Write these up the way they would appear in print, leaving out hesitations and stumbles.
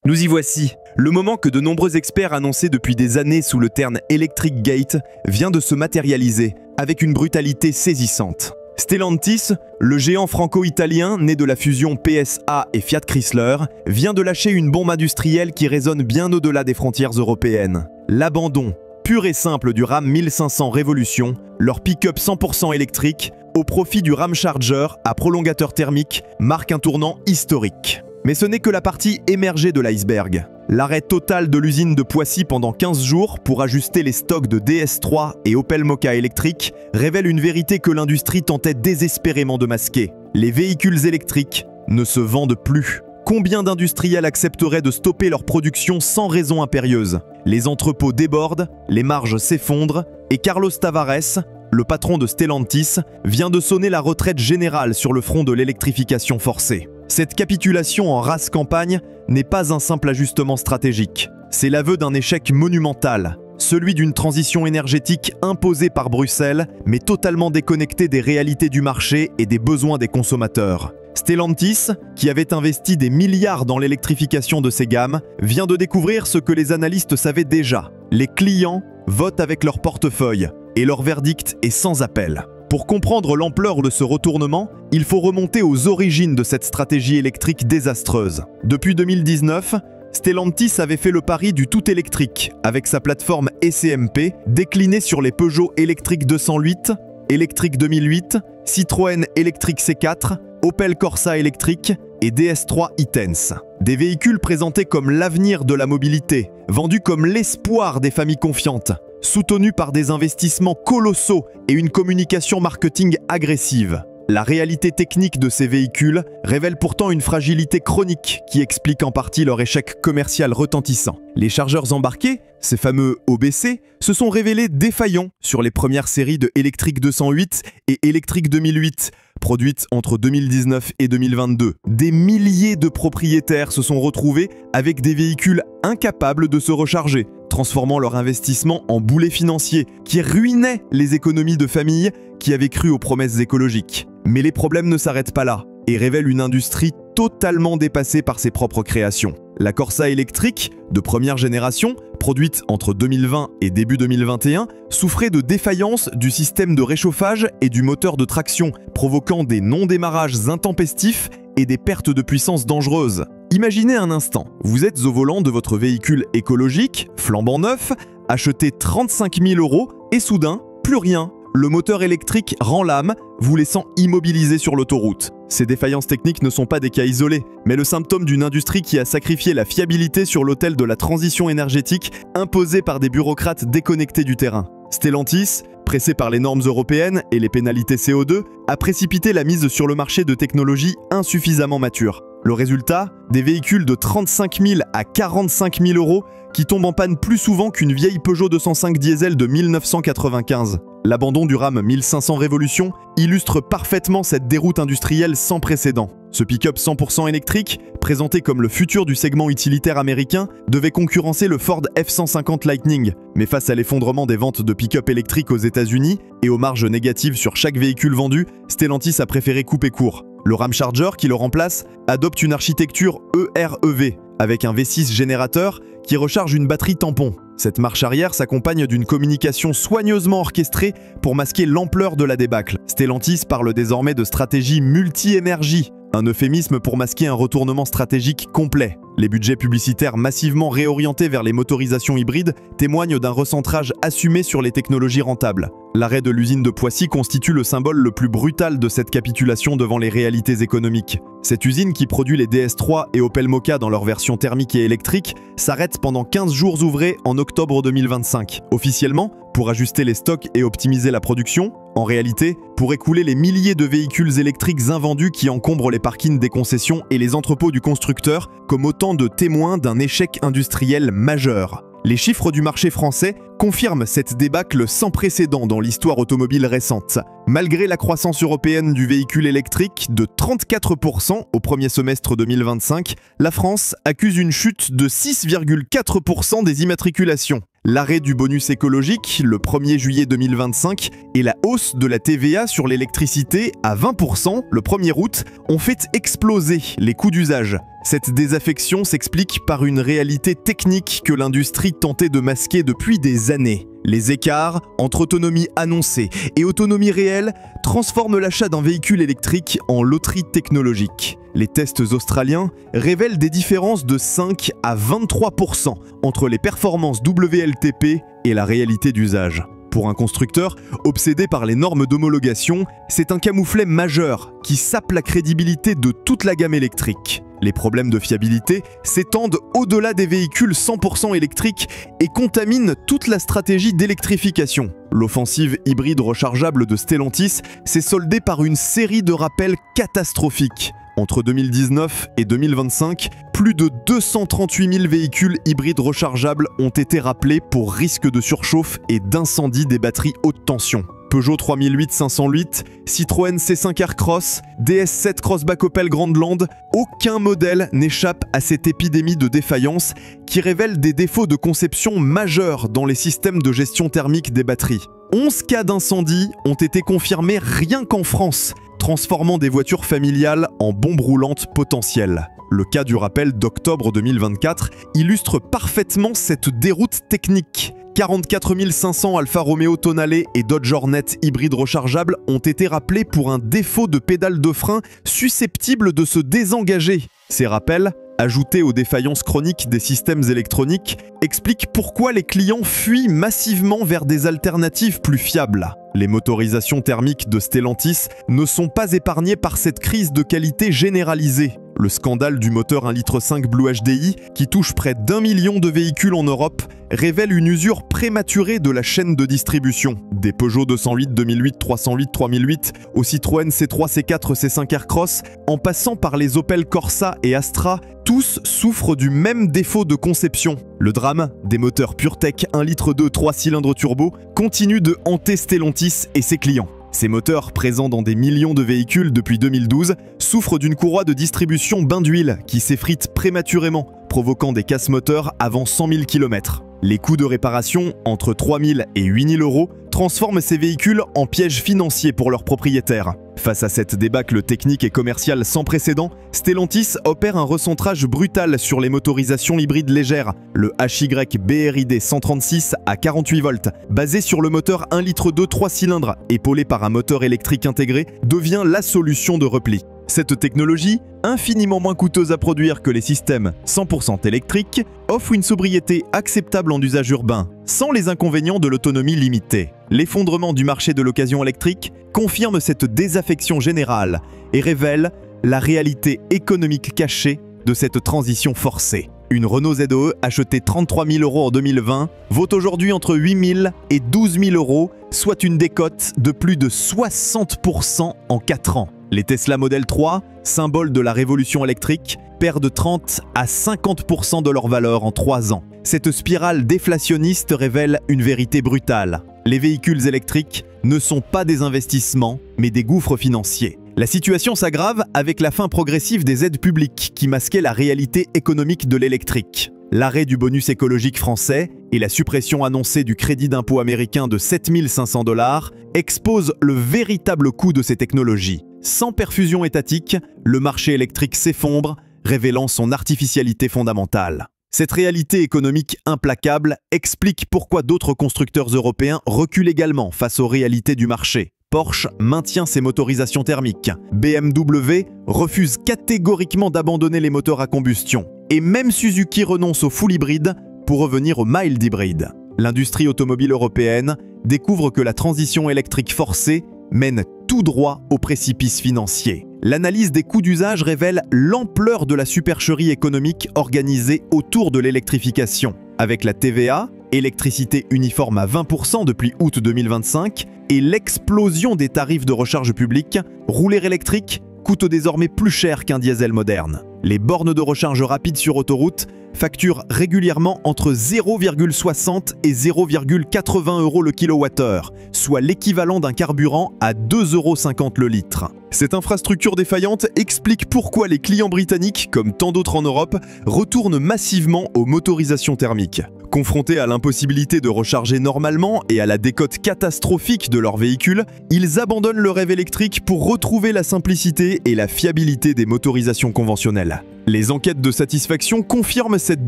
Nous y voici. Le moment que de nombreux experts annonçaient depuis des années sous le terme Electric Gate vient de se matérialiser avec une brutalité saisissante. Stellantis, le géant franco-italien né de la fusion PSA et Fiat Chrysler, vient de lâcher une bombe industrielle qui résonne bien au-delà des frontières européennes. L'abandon pur et simple du Ram 1500 Revolution, leur pick-up 100% électrique, au profit du Ram Charger à prolongateur thermique, marque un tournant historique. Mais ce n'est que la partie émergée de l'iceberg. L'arrêt total de l'usine de Poissy pendant 15 jours pour ajuster les stocks de DS3 et Opel Mokka électriques révèle une vérité que l'industrie tentait désespérément de masquer. Les véhicules électriques ne se vendent plus. Combien d'industriels accepteraient de stopper leur production sans raison impérieuse? Les entrepôts débordent, les marges s'effondrent et Carlos Tavares, le patron de Stellantis, vient de sonner la retraite générale sur le front de l'électrification forcée. Cette capitulation en race campagne n'est pas un simple ajustement stratégique. C'est l'aveu d'un échec monumental, celui d'une transition énergétique imposée par Bruxelles, mais totalement déconnectée des réalités du marché et des besoins des consommateurs. Stellantis, qui avait investi des milliards dans l'électrification de ses gammes, vient de découvrir ce que les analystes savaient déjà. Les clients votent avec leur portefeuille, et leur verdict est sans appel. Pour comprendre l'ampleur de ce retournement, il faut remonter aux origines de cette stratégie électrique désastreuse. Depuis 2019, Stellantis avait fait le pari du tout électrique avec sa plateforme ECMP déclinée sur les Peugeot électrique 208, électrique 2008, Citroën électrique C4, Opel Corsa électrique et DS3 e-Tense. Des véhicules présentés comme l'avenir de la mobilité, vendus comme l'espoir des familles confiantes, soutenus par des investissements colossaux et une communication marketing agressive. La réalité technique de ces véhicules révèle pourtant une fragilité chronique qui explique en partie leur échec commercial retentissant. Les chargeurs embarqués, ces fameux OBC, se sont révélés défaillants sur les premières séries de Electric 208 et Electric 2008, produites entre 2019 et 2022. Des milliers de propriétaires se sont retrouvés avec des véhicules incapables de se recharger, transformant leur investissement en boulet financier qui ruinait les économies de familles qui avaient cru aux promesses écologiques. Mais les problèmes ne s'arrêtent pas là et révèlent une industrie totalement dépassée par ses propres créations. La Corsa électrique, de première génération, produite entre 2020 et début 2021, souffrait de défaillance du système de réchauffage et du moteur de traction, provoquant des non-démarrages intempestifs et des pertes de puissance dangereuses. Imaginez un instant, vous êtes au volant de votre véhicule écologique, flambant neuf, acheté 35 000 € et soudain, plus rien. Le moteur électrique rend l'âme, vous laissant immobilisé sur l'autoroute. Ces défaillances techniques ne sont pas des cas isolés, mais le symptôme d'une industrie qui a sacrifié la fiabilité sur l'autel de la transition énergétique imposée par des bureaucrates déconnectés du terrain. Stellantis, pressé par les normes européennes et les pénalités CO2, a précipité la mise sur le marché de technologies insuffisamment matures. Le résultat, des véhicules de 35 000 à 45 000 € qui tombent en panne plus souvent qu'une vieille Peugeot 205 diesel de 1995. L'abandon du Ram 1500 Revolution illustre parfaitement cette déroute industrielle sans précédent. Ce pick-up 100% électrique, présenté comme le futur du segment utilitaire américain, devait concurrencer le Ford F-150 Lightning. Mais face à l'effondrement des ventes de pick-up électriques aux États-Unis et aux marges négatives sur chaque véhicule vendu, Stellantis a préféré couper court. Le Ram Charger, qui le remplace, adopte une architecture EREV, avec un V6 générateur qui recharge une batterie tampon. Cette marche arrière s'accompagne d'une communication soigneusement orchestrée pour masquer l'ampleur de la débâcle. Stellantis parle désormais de stratégie multi-énergie, un euphémisme pour masquer un retournement stratégique complet. Les budgets publicitaires massivement réorientés vers les motorisations hybrides témoignent d'un recentrage assumé sur les technologies rentables. L'arrêt de l'usine de Poissy constitue le symbole le plus brutal de cette capitulation devant les réalités économiques. Cette usine qui produit les DS3 et Opel Mokka dans leur version thermique et électrique s'arrête pendant 15 jours ouvrés en octobre 2025. Officiellement, pour ajuster les stocks et optimiser la production, en réalité, pour écouler les milliers de véhicules électriques invendus qui encombrent les parkings des concessions et les entrepôts du constructeur comme autant de témoins d'un échec industriel majeur. Les chiffres du marché français confirment cette débâcle sans précédent dans l'histoire automobile récente. Malgré la croissance européenne du véhicule électrique de 34% au premier semestre 2025, la France accuse une chute de 6,4% des immatriculations. L'arrêt du bonus écologique le 1er juillet 2025 et la hausse de la TVA sur l'électricité à 20% le 1er août ont fait exploser les coûts d'usage. Cette désaffection s'explique par une réalité technique que l'industrie tentait de masquer depuis des années. Les écarts entre autonomie annoncée et autonomie réelle transforment l'achat d'un véhicule électrique en loterie technologique. Les tests australiens révèlent des différences de 5 à 23% entre les performances WLTP et la réalité d'usage. Pour un constructeur obsédé par les normes d'homologation, c'est un camouflet majeur qui sape la crédibilité de toute la gamme électrique. Les problèmes de fiabilité s'étendent au-delà des véhicules 100% électriques et contaminent toute la stratégie d'électrification. L'offensive hybride rechargeable de Stellantis s'est soldée par une série de rappels catastrophiques. Entre 2019 et 2025, plus de 238 000 véhicules hybrides rechargeables ont été rappelés pour risque de surchauffe et d'incendie des batteries haute tension. Peugeot 3008 508, Citroën C5 Aircross, DS7 Crossback Opel Grandland, aucun modèle n'échappe à cette épidémie de défaillance qui révèle des défauts de conception majeurs dans les systèmes de gestion thermique des batteries. 11 cas d'incendie ont été confirmés rien qu'en France, transformant des voitures familiales en bombes roulantes potentielles. Le cas du rappel d'octobre 2024 illustre parfaitement cette déroute technique. 44 500 Alfa Romeo Tonale et Dodge Hornet hybrides rechargeables ont été rappelés pour un défaut de pédale de frein susceptible de se désengager. Ces rappels, ajoutés aux défaillances chroniques des systèmes électroniques, expliquent pourquoi les clients fuient massivement vers des alternatives plus fiables. Les motorisations thermiques de Stellantis ne sont pas épargnées par cette crise de qualité généralisée. Le scandale du moteur 1,5 litre Blue HDI, qui touche près d'1 million de véhicules en Europe, révèle une usure prématurée de la chaîne de distribution. Des Peugeot 208, 2008, 308, 3008, au Citroën C3, C4, C5 Aircross, en passant par les Opel Corsa et Astra, tous souffrent du même défaut de conception. Le drame des moteurs PureTech 1,2 litre 3 cylindres turbo continue de hanter Stellantis et ses clients. Ces moteurs, présents dans des millions de véhicules depuis 2012, souffrent d'une courroie de distribution bain d'huile qui s'effrite prématurément, provoquant des casses moteurs avant 100 000 km. Les coûts de réparation, entre 3 000 et 8 000 euros, transforment ces véhicules en pièges financiers pour leurs propriétaires. Face à cette débâcle technique et commerciale sans précédent, Stellantis opère un recentrage brutal sur les motorisations hybrides légères. Le HY BRID 136 à 48 volts, basé sur le moteur 1,2 litre 3 cylindres, épaulé par un moteur électrique intégré, devient la solution de repli. Cette technologie, infiniment moins coûteuse à produire que les systèmes 100% électriques, offre une sobriété acceptable en usage urbain, sans les inconvénients de l'autonomie limitée. L'effondrement du marché de l'occasion électrique confirme cette désaffection générale et révèle la réalité économique cachée de cette transition forcée. Une Renault ZOE achetée 33 000 euros en 2020 vaut aujourd'hui entre 8 000 et 12 000 euros, soit une décote de plus de 60% en 4 ans. Les Tesla Model 3, symbole de la révolution électrique, perdent 30 à 50% de leur valeur en 3 ans. Cette spirale déflationniste révèle une vérité brutale. Les véhicules électriques ne sont pas des investissements, mais des gouffres financiers. La situation s'aggrave avec la fin progressive des aides publiques qui masquaient la réalité économique de l'électrique. L'arrêt du bonus écologique français et la suppression annoncée du crédit d'impôt américain de 7 500 $ exposent le véritable coût de ces technologies. Sans perfusion étatique, le marché électrique s'effondre, révélant son artificialité fondamentale. Cette réalité économique implacable explique pourquoi d'autres constructeurs européens reculent également face aux réalités du marché. Porsche maintient ses motorisations thermiques. BMW refuse catégoriquement d'abandonner les moteurs à combustion. Et même Suzuki renonce au full hybride pour revenir au mild hybride. L'industrie automobile européenne découvre que la transition électrique forcée mène tout droit au précipice financier. L'analyse des coûts d'usage révèle l'ampleur de la supercherie économique organisée autour de l'électrification. Avec la TVA, électricité uniforme à 20% depuis août 2025, et l'explosion des tarifs de recharge publique, rouler électrique coûte désormais plus cher qu'un diesel moderne. Les bornes de recharge rapide sur autoroute facturent régulièrement entre 0,60 et 0,80 euros le kilowattheure, soit l'équivalent d'un carburant à 2,50 € le litre. Cette infrastructure défaillante explique pourquoi les clients britanniques, comme tant d'autres en Europe, retournent massivement aux motorisations thermiques. Confrontés à l'impossibilité de recharger normalement et à la décote catastrophique de leur véhicule, ils abandonnent le rêve électrique pour retrouver la simplicité et la fiabilité des motorisations conventionnelles. Les enquêtes de satisfaction confirment cette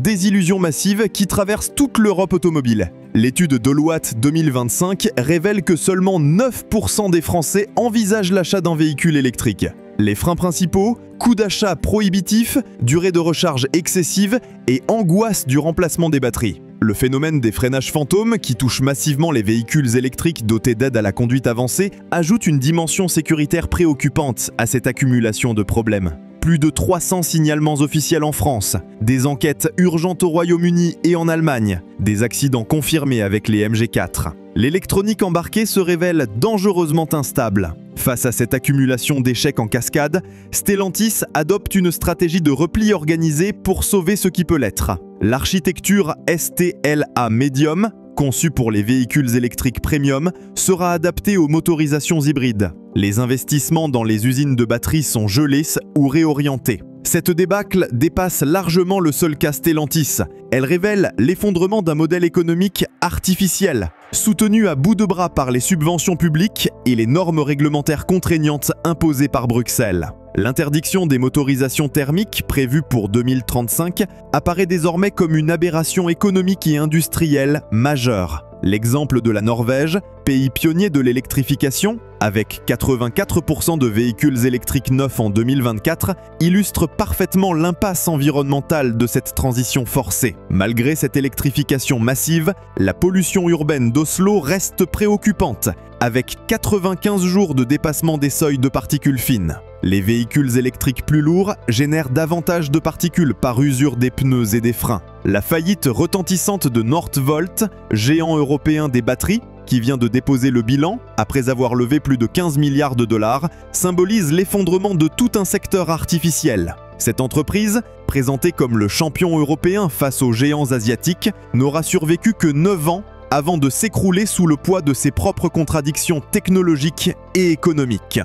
désillusion massive qui traverse toute l'Europe automobile. L'étude Deloitte 2025 révèle que seulement 9% des Français envisagent l'achat d'un véhicule électrique. Les freins principaux, coût d'achat prohibitif, durée de recharge excessive et angoisse du remplacement des batteries. Le phénomène des freinages fantômes, qui touche massivement les véhicules électriques dotés d'aide à la conduite avancée, ajoute une dimension sécuritaire préoccupante à cette accumulation de problèmes. Plus de 300 signalements officiels en France, des enquêtes urgentes au Royaume-Uni et en Allemagne, des accidents confirmés avec les MG4. L'électronique embarquée se révèle dangereusement instable. Face à cette accumulation d'échecs en cascade, Stellantis adopte une stratégie de repli organisé pour sauver ce qui peut l'être. L'architecture STLA Medium, conçue pour les véhicules électriques premium, sera adaptée aux motorisations hybrides. Les investissements dans les usines de batteries sont gelés ou réorientés. Cette débâcle dépasse largement le seul cas Stellantis. Elle révèle l'effondrement d'un modèle économique artificiel, soutenu à bout de bras par les subventions publiques et les normes réglementaires contraignantes imposées par Bruxelles. L'interdiction des motorisations thermiques, prévue pour 2035, apparaît désormais comme une aberration économique et industrielle majeure. L'exemple de la Norvège, pays pionnier de l'électrification, avec 84% de véhicules électriques neufs en 2024, illustre parfaitement l'impasse environnementale de cette transition forcée. Malgré cette électrification massive, la pollution urbaine d'Oslo reste préoccupante, avec 95 jours de dépassement des seuils de particules fines. Les véhicules électriques plus lourds génèrent davantage de particules par usure des pneus et des freins. La faillite retentissante de Northvolt, géant européen des batteries, qui vient de déposer le bilan après avoir levé plus de 15 milliards de dollars, symbolise l'effondrement de tout un secteur artificiel. Cette entreprise, présentée comme le champion européen face aux géants asiatiques, n'aura survécu que 9 ans avant de s'écrouler sous le poids de ses propres contradictions technologiques et économiques.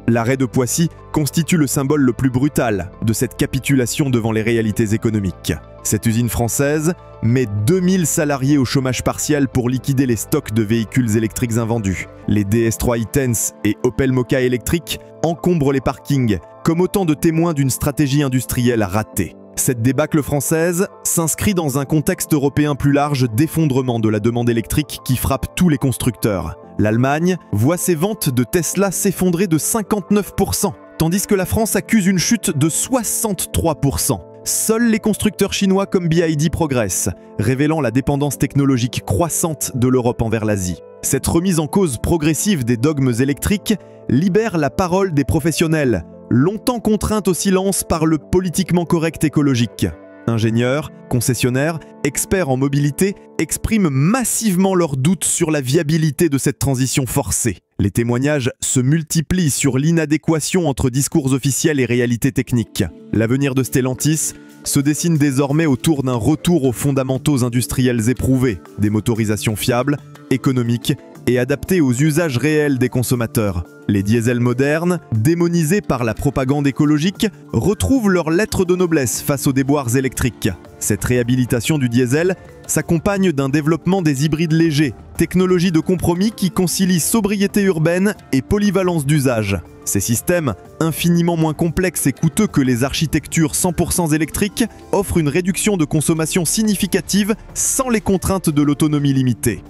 L'arrêt de Poissy constitue le symbole le plus brutal de cette capitulation devant les réalités économiques. Cette usine française met 2000 salariés au chômage partiel pour liquider les stocks de véhicules électriques invendus. Les DS3 e-Tense et Opel Mokka électriques encombrent les parkings, comme autant de témoins d'une stratégie industrielle ratée. Cette débâcle française s'inscrit dans un contexte européen plus large d'effondrement de la demande électrique qui frappe tous les constructeurs. L'Allemagne voit ses ventes de Tesla s'effondrer de 59%, tandis que la France accuse une chute de 63%. Seuls les constructeurs chinois comme BYD progressent, révélant la dépendance technologique croissante de l'Europe envers l'Asie. Cette remise en cause progressive des dogmes électriques libère la parole des professionnels, longtemps contraintes au silence par le politiquement correct écologique. Ingénieurs, concessionnaires, experts en mobilité expriment massivement leurs doutes sur la viabilité de cette transition forcée. Les témoignages se multiplient sur l'inadéquation entre discours officiels et réalité technique. L'avenir de Stellantis se dessine désormais autour d'un retour aux fondamentaux industriels éprouvés, des motorisations fiables, économiques et adaptées aux usages réels des consommateurs. Les diesels modernes, démonisés par la propagande écologique, retrouvent leur lettre de noblesse face aux déboires électriques. Cette réhabilitation du diesel s'accompagne d'un développement des hybrides légers, technologie de compromis qui concilie sobriété urbaine et polyvalence d'usage. Ces systèmes, infiniment moins complexes et coûteux que les architectures 100% électriques, offrent une réduction de consommation significative sans les contraintes de l'autonomie limitée.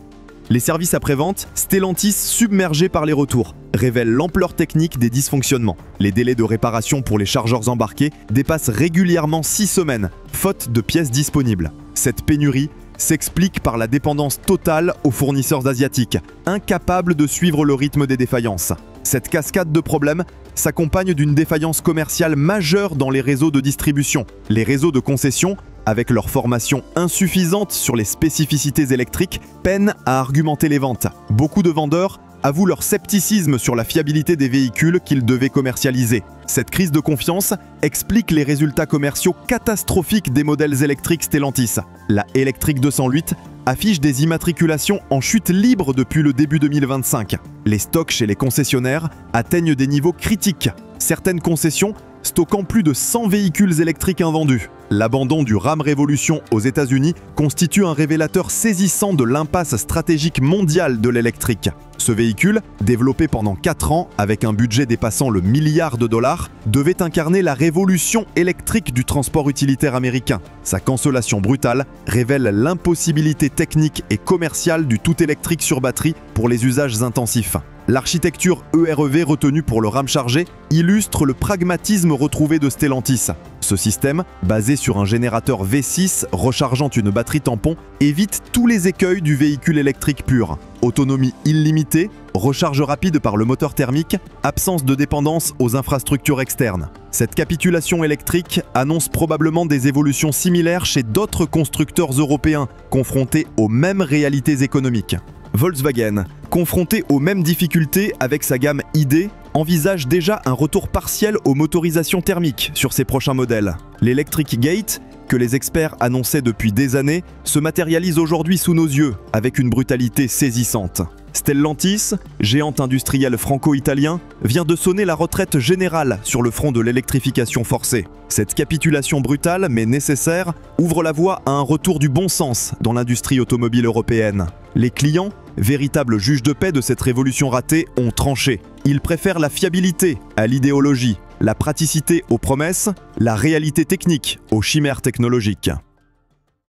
Les services après-vente, Stellantis submergés par les retours, révèlent l'ampleur technique des dysfonctionnements. Les délais de réparation pour les chargeurs embarqués dépassent régulièrement 6 semaines, faute de pièces disponibles. Cette pénurie s'explique par la dépendance totale aux fournisseurs asiatiques, incapables de suivre le rythme des défaillances. Cette cascade de problèmes s'accompagne d'une défaillance commerciale majeure dans les réseaux de distribution. Les réseaux de concession, avec leur formation insuffisante sur les spécificités électriques, peinent à argumenter les ventes. Beaucoup de vendeurs avouent leur scepticisme sur la fiabilité des véhicules qu'ils devaient commercialiser. Cette crise de confiance explique les résultats commerciaux catastrophiques des modèles électriques Stellantis. La Electric 208 affiche des immatriculations en chute libre depuis le début 2025. Les stocks chez les concessionnaires atteignent des niveaux critiques. Certaines concessions stockant plus de 100 véhicules électriques invendus. L'abandon du Ram Revolution aux États-Unis constitue un révélateur saisissant de l'impasse stratégique mondiale de l'électrique. Ce véhicule, développé pendant 4 ans avec un budget dépassant le milliard de dollars, devait incarner la révolution électrique du transport utilitaire américain. Sa cancellation brutale révèle l'impossibilité technique et commerciale du tout électrique sur batterie pour les usages intensifs. L'architecture EREV retenue pour le Ram chargé illustre le pragmatisme retrouvé de Stellantis. Ce système, basé sur un générateur V6 rechargeant une batterie tampon, évite tous les écueils du véhicule électrique pur. Autonomie illimitée, recharge rapide par le moteur thermique, absence de dépendance aux infrastructures externes. Cette capitulation électrique annonce probablement des évolutions similaires chez d'autres constructeurs européens confrontés aux mêmes réalités économiques. Volkswagen, confronté aux mêmes difficultés avec sa gamme ID, envisage déjà un retour partiel aux motorisations thermiques sur ses prochains modèles. L'Electric Gate, que les experts annonçaient depuis des années, se matérialise aujourd'hui sous nos yeux avec une brutalité saisissante. Stellantis, géant industriel franco-italien, vient de sonner la retraite générale sur le front de l'électrification forcée. Cette capitulation brutale, mais nécessaire, ouvre la voie à un retour du bon sens dans l'industrie automobile européenne. Les clients, véritables juges de paix de cette révolution ratée, ont tranché. Ils préfèrent la fiabilité à l'idéologie, la praticité aux promesses, la réalité technique aux chimères technologiques.